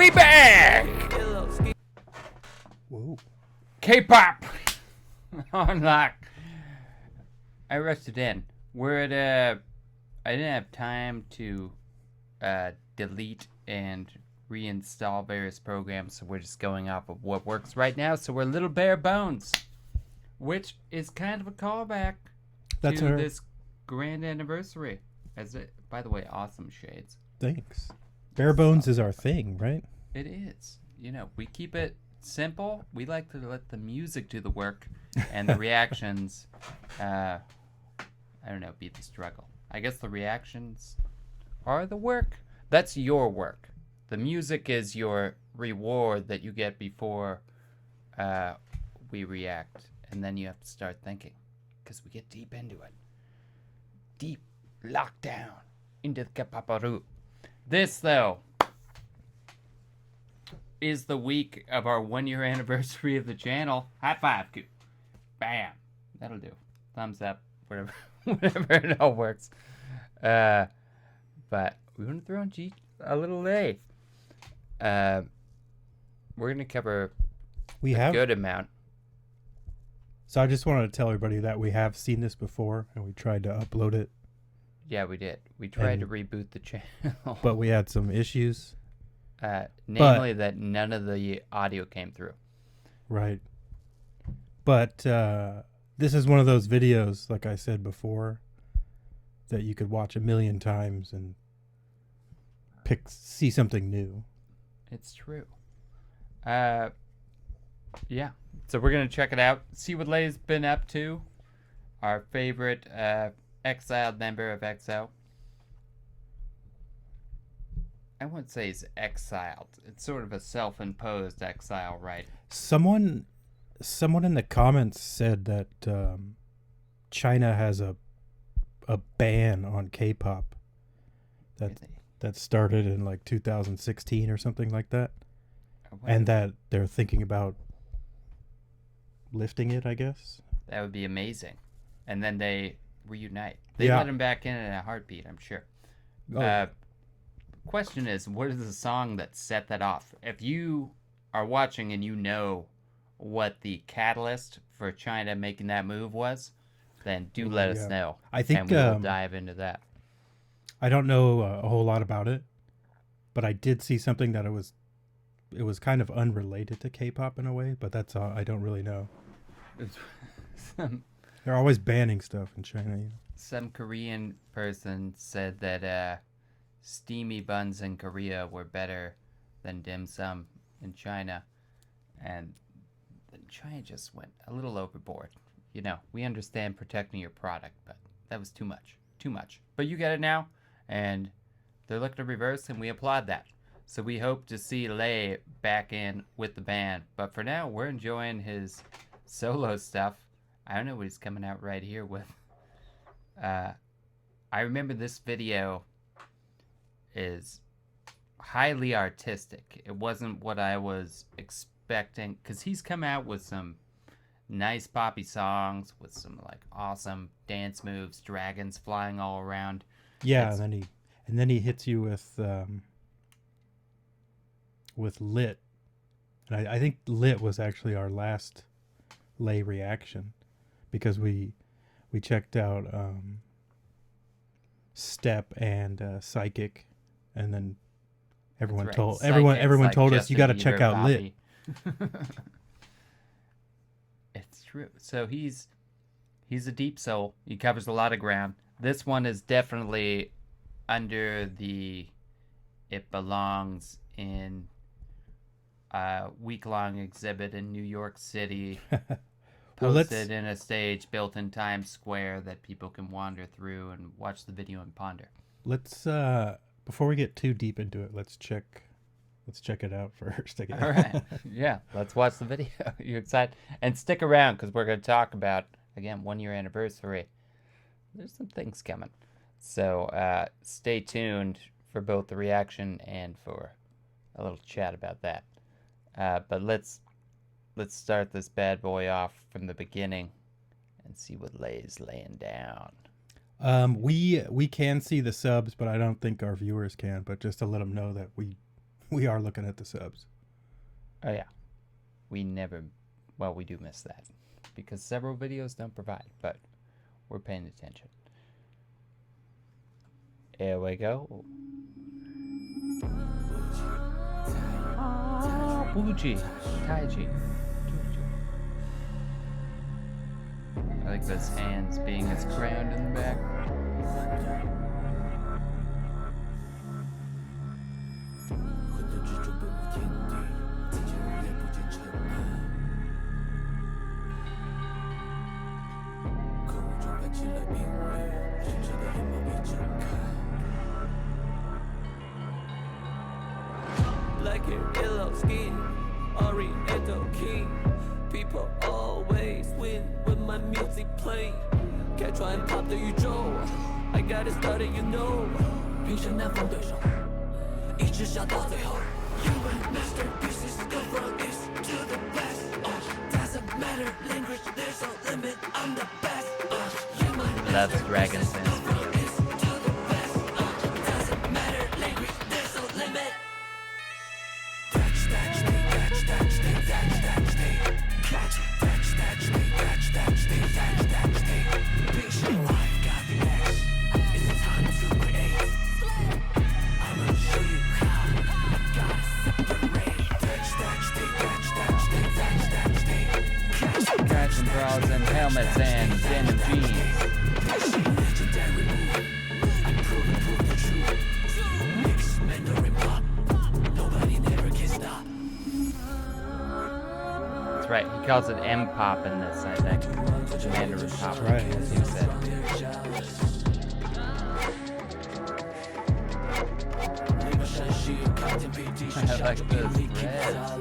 We back! Whoa. K-pop on lock. I rushed it in. I didn't have time to delete and reinstall various programs, so we're just going off of what works right now. So we're a little bare bones, which is kind of a callback to this grand anniversary. By the way, awesome shades. Thanks. Bare bones is our thing, right? It is. You know, we keep it simple. We like to let the music do the work, and the reactions, I don't know, be the struggle. I guess the reactions are the work. That's your work. The music is your reward that you get before we react, and then you have to start thinking, because we get deep into it. Deep lockdown into the kapaparu. This, though, is the week of our 1-year anniversary of the channel. High five, Coop. Bam. That'll do. Thumbs up. Whatever. Whatever it all works. But we want to throw in a little A. We're going to cover a good amount. So I just wanted to tell everybody that we have seen this before, and we tried to upload it. Yeah, we did. We tried to reboot the channel. But we had some issues. Namely that none of the audio came through. Right. But this is one of those videos, like I said before, that you could watch 1,000,000 times and see something new. It's true. Yeah. So we're going to check it out. See what Lay's been up to. Our favorite exiled member of EXO. I wouldn't say he's exiled. It's sort of a self-imposed exile, right? Someone in the comments said that China has a ban on K-pop that started in like 2016 or something like that, and that they're thinking about lifting it, I guess. That would be amazing. And then they reunite. They let him back in a heartbeat, I'm sure. Question is, what is the song that set that off? If you are watching and you know what the catalyst for China making that move was, then do let us know. I think, and we'll dive into that. I don't know a whole lot about it, but I did see something that it was kind of unrelated to K-pop in a way, but that's all. I don't really know. They're always banning stuff in China. You know? Some Korean person said that steamy buns in Korea were better than dim sum in China, and China just went a little overboard. You know, we understand protecting your product, but that was too much. But you get it now, and they're looking to reverse, and we applaud that. So we hope to see Lay back in with the band, but for now, we're enjoying his solo stuff. I don't know what he's coming out right here with. I remember this video is highly artistic. It wasn't what I was expecting, because he's come out with some nice poppy songs with some like awesome dance moves, dragons flying all around. Yeah, and then he hits you with Lit. And I think Lit was actually our last Lay reaction, because we checked out Step and Psychic, and then everyone told us you got to check out Lit. It's true. So he's a deep soul. He covers a lot of ground. This one is definitely under the it belongs in a week-long exhibit in New York City. Posted in a stage built in Times Square that people can wander through and watch the video and ponder. Let's before we get too deep into it, let's check it out first. All right. Yeah, let's watch the video. You excited? And stick around, because we're going to talk about, again, 1-year anniversary. There's some things coming. So stay tuned for both the reaction and for a little chat about that. But let's start this bad boy off from the beginning and see what Lay's laying down. We can see the subs, but I don't think our viewers can. But just to let them know that we are looking at the subs. Oh yeah, we never. Well, we do miss that because several videos don't provide, but we're paying attention. Here we go. Buji, Taiji. I like those hands being his crown in the back. Black hair, yellow skin, Oriental king. People always win when my music play. 开船 pop 的宇宙 I got it started, you know. 平生难逢对手，一直笑到最后。Human masterpieces go from east to the west. Doesn't matter language, there's no limit. I'm the best. Human Loves Dragon Sense. doesn't matter language, there's no limit. Guys in bras and helmets and denim jeans. That's right. He calls it M pop in this, I think. Mandarin pop. Right. As you said. I like those reds.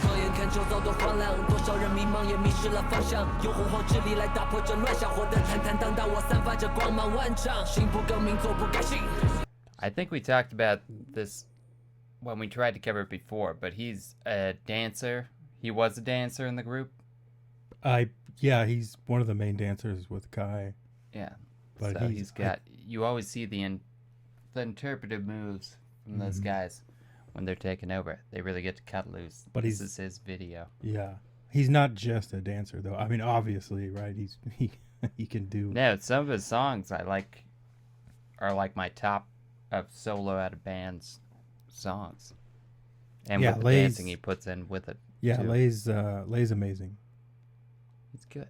放眼看周遭多荒凉，多少人迷茫也迷失了方向。用洪荒之力来打破这乱象，活得坦坦荡荡，我散发着光芒万丈。心不革命，坐不改姓。 I think we talked about this when we tried to cover it before, but he's a dancer. He was a dancer in the group. Yeah, he's one of the main dancers with Kai. Yeah. But So he's got. You always see the interpretive moves from those guys when they're taking over. They really get to cut loose. But this is his video. Yeah, he's not just a dancer though. I mean, obviously, right? He can do. No, some of his songs I like are like my top of solo out of bands songs. And Yeah, with the Lay's- dancing he puts in with it. Yeah, too. Lay's amazing. It's good.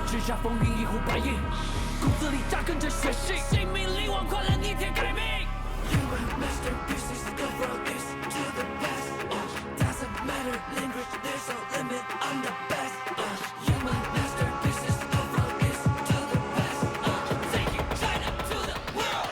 叱咤风云一呼百应，骨子里扎根着血性，生命力挽回了逆天改命。Human masterpieces go from east to the west. Doesn't matter language, there's no limit. I'm the best. Human masterpieces go from east to the west. Taking China to the world.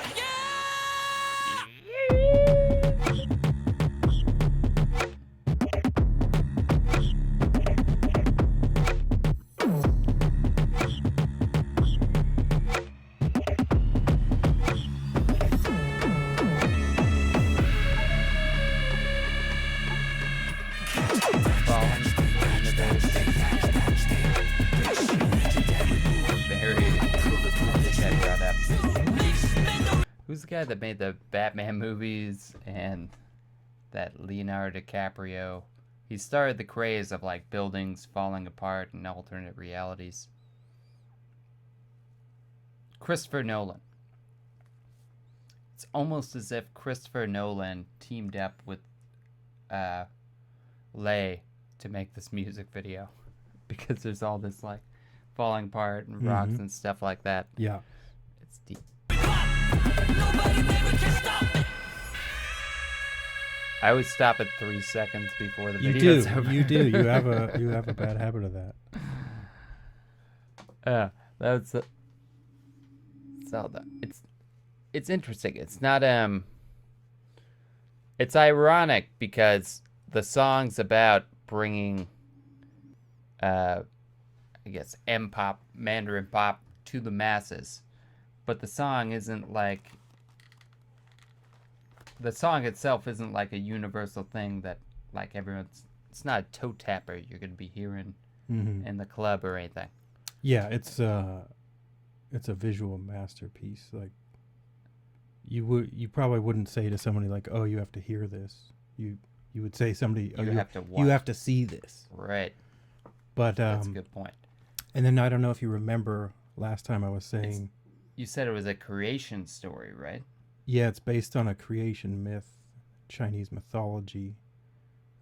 Falling into those very brought up. Who's the guy that made the Batman movies and that Leonardo DiCaprio? He started the craze of like buildings falling apart and alternate realities. Christopher Nolan. It's almost as if Christopher Nolan teamed up with Lay to make this music video, because there's all this like falling apart and rocks and stuff like that. Yeah. It's deep. Nobody never can stop me. I always stop at 3 seconds before the You video's do. over. You do. You have a bad habit of that. That's Zelda. It's interesting. It's not it's ironic because the song's about bringing I guess M-pop, Mandarin pop to the masses. But the song isn't like the song itself isn't like a universal thing that like everyone's. It's not a toe tapper you're gonna be hearing in the club or anything. Yeah, it's a visual masterpiece. Like you probably wouldn't say to somebody like, "Oh, you have to hear this." You would say somebody, You have to you watch. have to see this. Right. But That's a good point. and then I don't know if you remember last time I was saying, You said it was a creation story, right? yeah, it's based on a creation myth, Chinese mythology.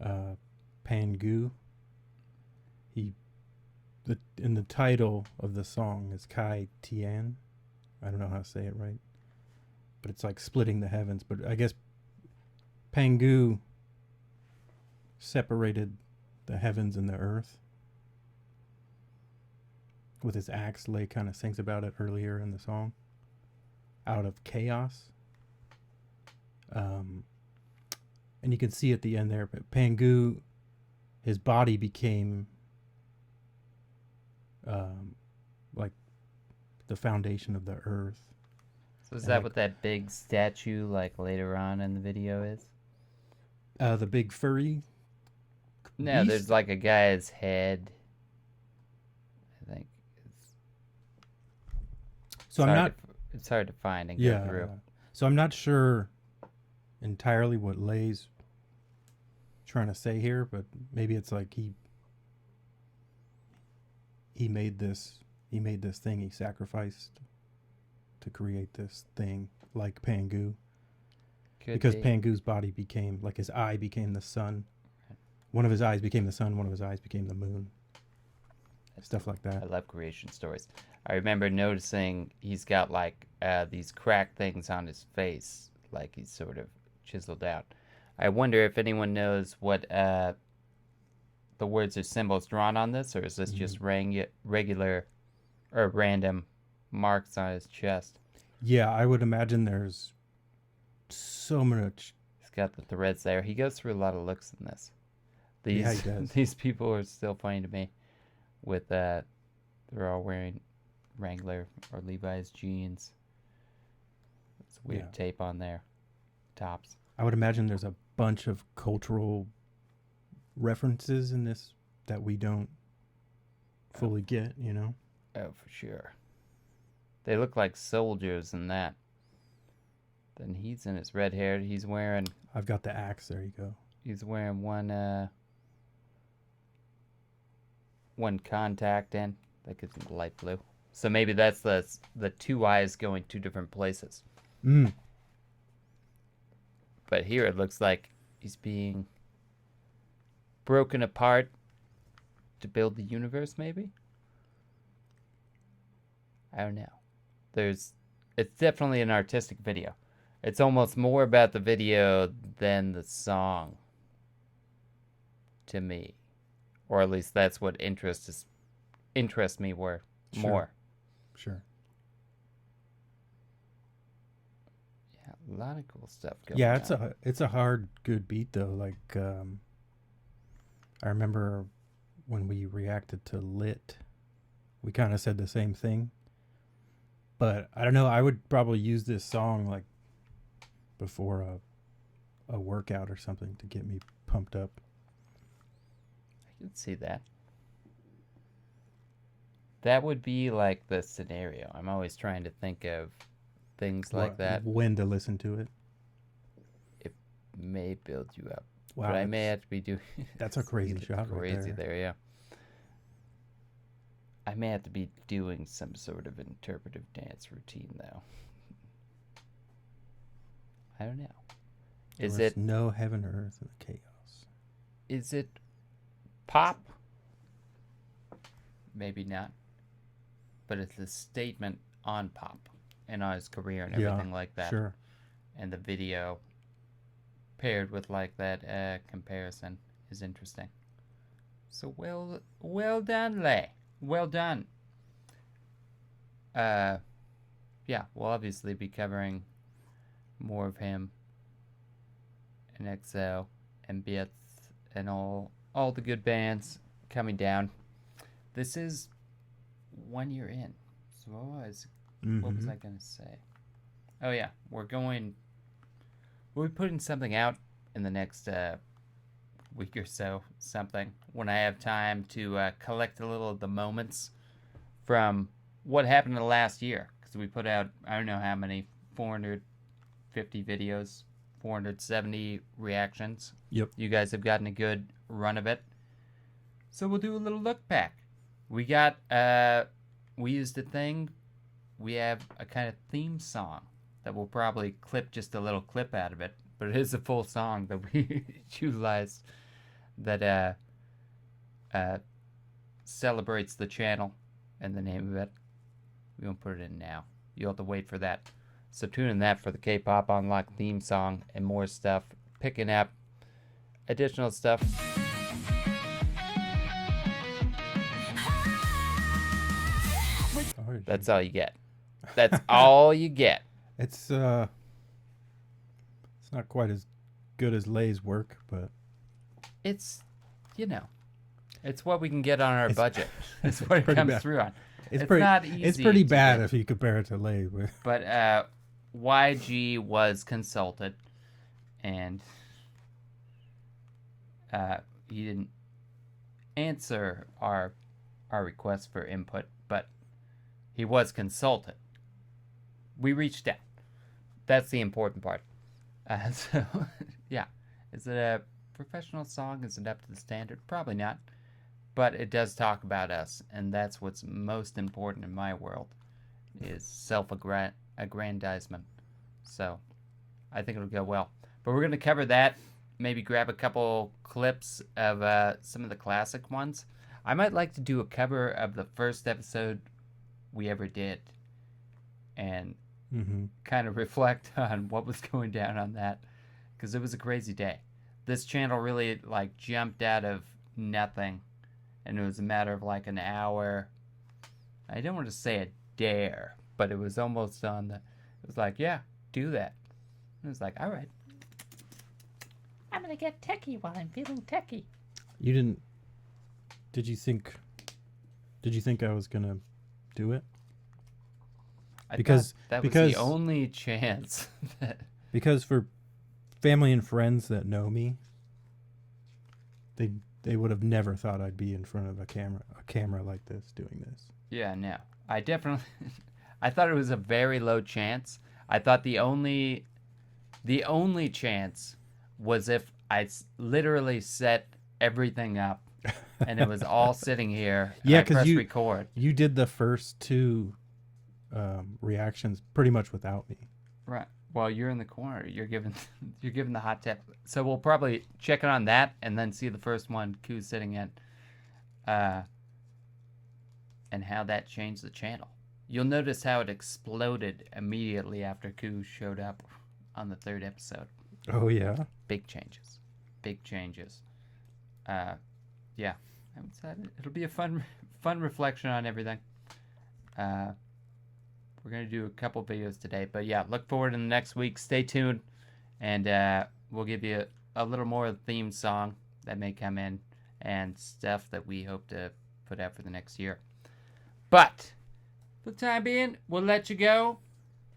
Pangu. In the title of the song is Kai Tian. I don't know how to say it right, but it's like splitting the heavens. But I guess Pangu separated the heavens and the earth with his axe. Lei kind of sings about it earlier in the song. Out of chaos. And you can see at the end there, but Pangu, his body became like the foundation of the earth. So is And that like, what that big statue, like later on in the video, is? the big furry No, beast? there's like a guy's head. I think So I'm not. It's hard to find and Yeah. go through. So I'm not sure entirely what Lei's trying to say here, but maybe it's like he made this thing, he sacrificed to create this thing like Pangu. Could Because be. Pangu's body became, like, his eye became the sun. One of his eyes became the sun, one of his eyes became the moon. Stuff like that. I love creation stories. I remember noticing he's got like these cracked things on his face, like he's sort of chiseled out. I wonder if anyone knows what the words or symbols drawn on this, or is this just regular or random marks on his chest? Yeah, I would imagine there's so much. He's got the threads there. He goes through a lot of looks in this. These Yeah, he does. these people are still funny to me. With they're all wearing Wrangler or Levi's jeans. It's weird Yeah. tape on their tops. I would imagine there's a bunch of cultural references in this that we don't fully get, you know? Oh, for sure. They look like soldiers in that. Then he's in his red hair. He's wearing I've got the axe. There you go. He's wearing one contact in, like it's light blue. So maybe that's the two eyes going two different places. Mm. But here it looks like he's being broken apart to build the universe, maybe? I don't know. It's definitely an artistic video. It's almost more about the video than the song to me. Or at least that's what interests me more. Sure. Yeah, a lot of cool stuff going Yeah, on. it's a hard, good beat though. Like, I remember when we reacted to Lit, we kind of said the same thing. But I don't know. I would probably use this song like before a workout or something to get me pumped up. I can see that. That would be like the scenario. I'm always trying to think of things like that. When to listen to it. It may build you up. Wow, But I may have to be doing... that's a crazy shot right crazy there. yeah. I may have to be doing some sort of interpretive dance routine, though. I don't know. There was no heaven or earth in the chaos. Is it pop? Maybe not. But it's a statement on pop and on his career and everything like that. Sure. And the video paired with like that comparison is interesting. So well done, Lei. Well done. Yeah, we'll obviously be covering more of him and EXO and BTS and all the good bands coming down. This is 1 year in. So what was I gonna say? Oh yeah, we'll be putting something out in the next week or so, something, when I have time to collect a little of the moments from what happened in the last year. Because we put out, I don't know how many, 450 videos, 470 reactions. Yep. You guys have gotten a good run of it. So we'll do a little look back. We got, we used a thing. We have a kind of theme song that we'll probably clip just a little clip out of it. But it is a full song that we utilized that celebrates the channel and the name of it. We won't put it in now. You'll have to wait for that. So tune in that for the K-Pop Unlocked theme song and more stuff. Picking up additional stuff. That's all you get. That's all you get. It's not quite as good as Lay's work, but It's, it's what we can get on our budget. It's what it pretty comes bad. through on. it's not easy. It's pretty to bad get. if you compare it to Lay. But YG was consulted, and he didn't answer our request for input, but he was consulted. We reached out. That's the important part. So, yeah. Is it a professional song? Is it up to the standard? Probably not. But it does talk about us, and that's what's most important in my world, is self-aggrandizement. So, I think it'll go well. But we're going to cover that. Maybe grab a couple clips of some of the classic ones. I might like to do a cover of the first episode we ever did, and kind of reflect on what was going down on that, because it was a crazy day. This channel really jumped out of nothing, and it was a matter of an hour. I don't want to say a dare, but it was almost on the, it was yeah, do that. And it was all right, I'm gonna get techie while I'm feeling techie. You didn't? Did you think I was gonna do it? Because that was the only chance. Because for family and friends that know me, they would have never thought I'd be in front of a camera like this doing this. Yeah, no. I definitely I thought it was a very low chance. I thought the only chance was if I literally set everything up and it was all sitting here. Yeah, because you record. You did the first two reactions pretty much without me. Right. Well, you're in the corner. You're giving the hot tip. So we'll probably check it on that and then see the first one Q's sitting in, and how that changed the channel. You'll notice how it exploded immediately after Q showed up on the third episode. Oh yeah. Big changes. Big changes. Yeah. I'm excited. It'll be a fun reflection on everything. We're going to do a couple videos today. But yeah, look forward to the next week. Stay tuned. And we'll give you a little more of the theme song that may come in and stuff that we hope to put out for the next year. But for the time being, we'll let you go.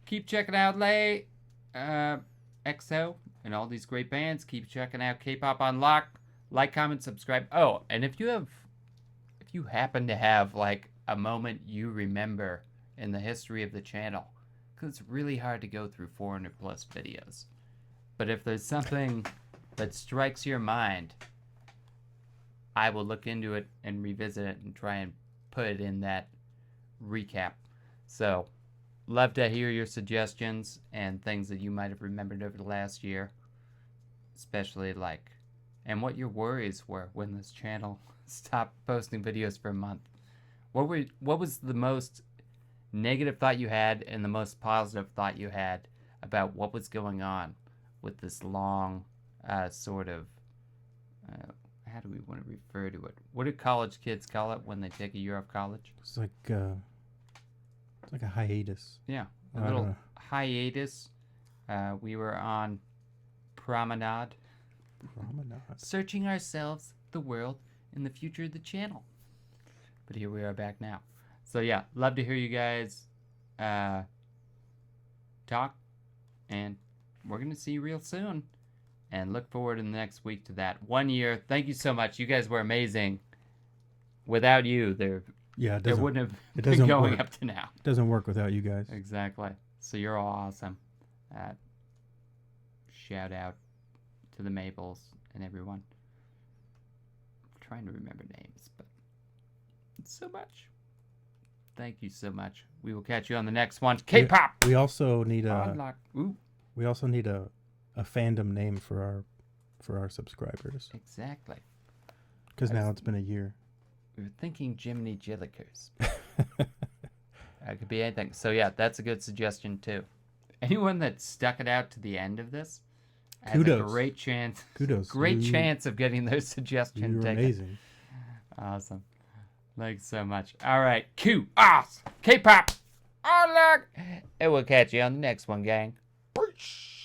Keep checking out Lay, EXO, and all these great bands. Keep checking out K-Pop Unlocked. Like, comment, subscribe. Oh, and if you happen to have a moment you remember in the history of the channel, because it's really hard to go through 400 plus videos, but if there's something that strikes your mind, I will look into it and revisit it and try and put it in that recap. So love to hear your suggestions and things that you might have remembered over the last year, especially and what your worries were when this channel stopped posting videos for a month. What was the most negative thought you had and the most positive thought you had about what was going on with this long sort of how do we want to refer to it? What do college kids call it when they take a year off college? It's like a hiatus. Yeah, a little hiatus. We were on promenade, searching ourselves, the world, and the future of the channel. But here we are back now. So yeah, love to hear you guys talk, and we're gonna see you real soon, and look forward in the next week to that 1 year. Thank you so much. You guys were amazing. Without you, there wouldn't have been going up to now. It doesn't work without you guys. Exactly. So you're all awesome. shout out to the Maples and everyone. I'm trying to remember names, but it's so much. Thank you so much. We will catch you on the next one. K-pop. We also need We a fandom name for our subscribers. Exactly. Because now it's been a year. We were thinking Jiminy Jillikers. It could be anything. So yeah, that's a good suggestion too. Anyone that stuck it out to the end of this has Kudos. a great chance. Kudos. Great chance of getting those suggestions You're taken. amazing. Awesome. Thanks so much. All right. K-pop. Oh, look. And we'll catch you on the next one, gang. Peace.